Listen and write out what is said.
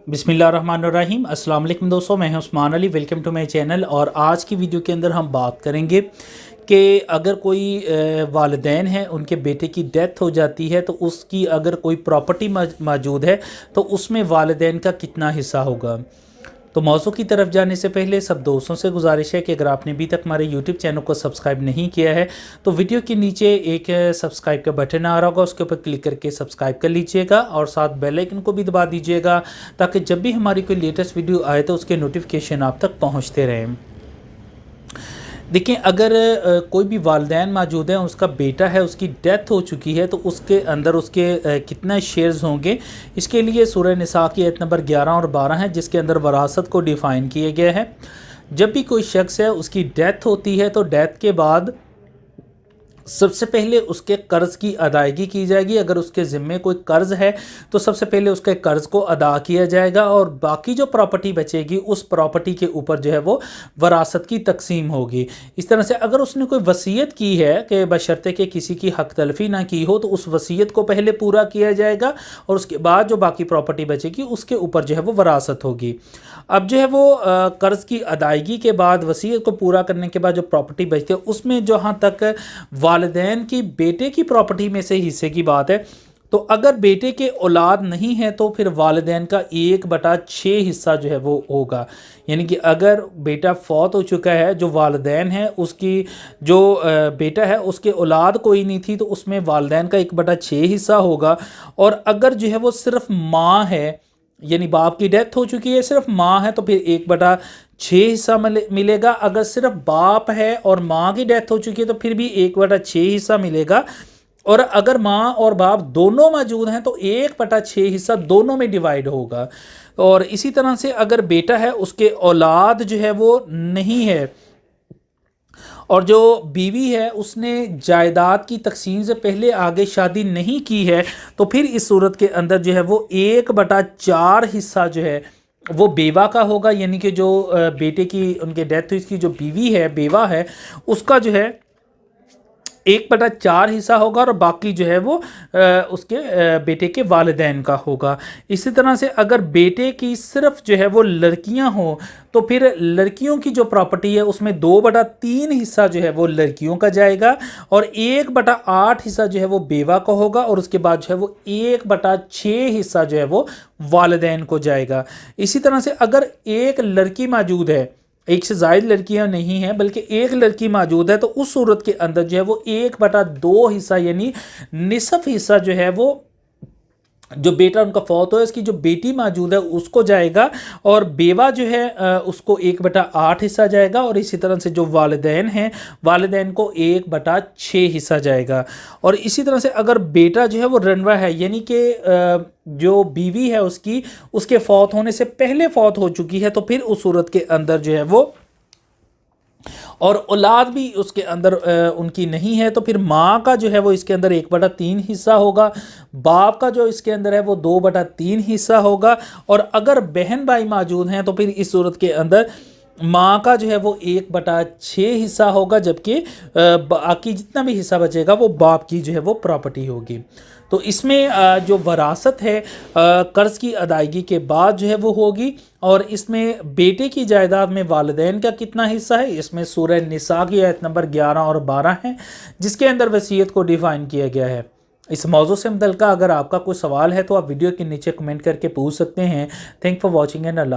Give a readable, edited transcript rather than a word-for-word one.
बिस्मिल्लाहिर्रहमानिर्रहीम। अस्सलाम वालेकुम दोस्तों, मैं हूं Usman Ali. Welcome to my channel. और आज की वीडियो के अंदर हम बात करेंगे कि अगर कोई वालिदैन हैं, उनके बेटे की डेथ हो जाती है तो उसकी अगर कोई प्रॉपर्टी मौजूद है तो उसमें वालिदैन का कितना हिस्सा होगा। तो मौजू की तरफ जाने से पहले सब दोस्तों से गुजारिश है कि अगर आपने अभी तक हमारे यूट्यूब चैनल को सब्सक्राइब नहीं किया है तो वीडियो के नीचे एक सब्सक्राइब का बटन आ रहा होगा, उसके ऊपर क्लिक करके सब्सक्राइब कर लीजिएगा और साथ बेल आइकन को भी दबा दीजिएगा ताकि जब भी हमारी कोई लेटेस्ट वीडियो आए तो उसके नोटिफिकेशन आप तक पहुँचते रहें। देखिए, अगर कोई भी वालिदैन मौजूद है, उसका बेटा है, उसकी डेथ हो चुकी है तो उसके अंदर उसके कितना शेयर्स होंगे, इसके लिए सूरह निसा की आयत नंबर 11 और 12 है जिसके अंदर वरासत को डिफ़ाइन किया गया है। जब भी कोई शख्स है उसकी डेथ होती है तो डेथ के बाद सबसे पहले उसके कर्ज़ की अदायगी की जाएगी। अगर उसके ज़िम्मे कोई कर्ज़ है तो सबसे पहले उसके कर्ज़ को अदा किया जाएगा और बाकी जो प्रॉपर्टी बचेगी उस प्रॉपर्टी के ऊपर जो है वो वरासत की तकसीम होगी। इस तरह से अगर उसने कोई वसीयत की है कि बशर्ते कि किसी की हक तलफ़ी ना की हो तो उस वसीयत को पहले पूरा किया जाएगा और उसके बाद जो बाकी प्रॉपर्टी बचेगी उसके ऊपर जो है वो वरासत होगी। अब जो है वो कर्ज़ की अदायगी के बाद, वसीयत को पूरा करने के बाद जो प्रॉपर्टी बचती है उसमें जहाँ तक वालिदैन की बेटे की प्रॉपर्टी में से हिस्से की बात है तो अगर बेटे के औलाद नहीं है तो फिर वालिदैन का 1/6 हिस्सा जो है वो होगा। यानी कि अगर बेटा फौत हो चुका है, जो वालिदैन है उसकी जो बेटा है उसके औलाद कोई नहीं थी तो उसमें वालिदैन का 1/6 हिस्सा होगा। और अगर जो है वो सिर्फ माँ है, यानी बाप की डेथ हो चुकी है, सिर्फ माँ है तो फिर 1/6 हिस्सा मिलेगा। अगर सिर्फ बाप है और माँ की डेथ हो चुकी है तो फिर भी 1/6 हिस्सा मिलेगा। और अगर माँ और बाप दोनों मौजूद हैं तो 1/6 हिस्सा दोनों में डिवाइड होगा। और इसी तरह से अगर बेटा है, उसके औलाद जो है वो नहीं है और जो बीवी है उसने जायदाद की तकसीम से पहले आगे शादी नहीं की है तो फिर इस सूरत के अंदर जो है वो 1/4 हिस्सा जो है वो बेवा का होगा। यानी कि जो बेटे की उनके डेथ हुई, इसकी जो बीवी है, बेवा है, उसका जो है 1/4 हिस्सा होगा और बाकी जो है वो उसके बेटे के वालिदैन का होगा। इसी तरह से अगर बेटे की सिर्फ जो है वो लड़कियां हो तो फिर लड़कियों की जो प्रॉपर्टी है उसमें 2/3 हिस्सा जो है वो लड़कियों का जाएगा और 1/8 हिस्सा जो है वो बेवा का होगा और उसके बाद जो है वो 1/6 हिस्सा जो है वो वालिदैन को जाएगा। इसी तरह से अगर एक लड़की मौजूद है, एक से ज़ायद लड़कियां नहीं हैं बल्कि एक लड़की मौजूद है तो उस सूरत के अंदर जो है वो 1/2 हिस्सा यानी निसफ हिस्सा जो है वो जो बेटा उनका फौत हो है इसकी जो बेटी मौजूद है उसको जाएगा और बेवा जो है उसको 1/8 हिस्सा जाएगा। और इसी तरह से जो वालिदैन हैं, वालिदैन को 1/6 हिस्सा जाएगा। और इसी तरह से अगर बेटा जो है वो रनवा है, यानी कि जो बीवी है उसकी, उसके फौत होने से पहले फौत हो चुकी है तो फिर उस सूरत के अंदर जो है वो और औलाद भी उसके अंदर उनकी नहीं है तो फिर माँ का जो है वो इसके अंदर 1/3 हिस्सा होगा, बाप का जो इसके अंदर है वो 2/3 हिस्सा होगा। और अगर बहन भाई मौजूद हैं तो फिर इस सूरत के अंदर माँ का जो है वो 1/6 हिस्सा होगा, जबकि बाकी जितना भी हिस्सा बचेगा वो बाप की जो है वो प्रॉपर्टी होगी। तो इसमें जो वरासत है कर्ज़ की अदायगी के बाद जो है वो होगी। और इसमें बेटे की जायदाद में वालिदैन का कितना हिस्सा है, इसमें सूरह निसा की आयत नंबर 11 और 12 है जिसके अंदर वसीयत को डिफ़ाइन किया गया है। इस मौजू से मुतल्लिक़ अगर आपका कोई सवाल है तो आप वीडियो के नीचे कमेंट करके पूछ सकते हैं। Thank for watching and Allah.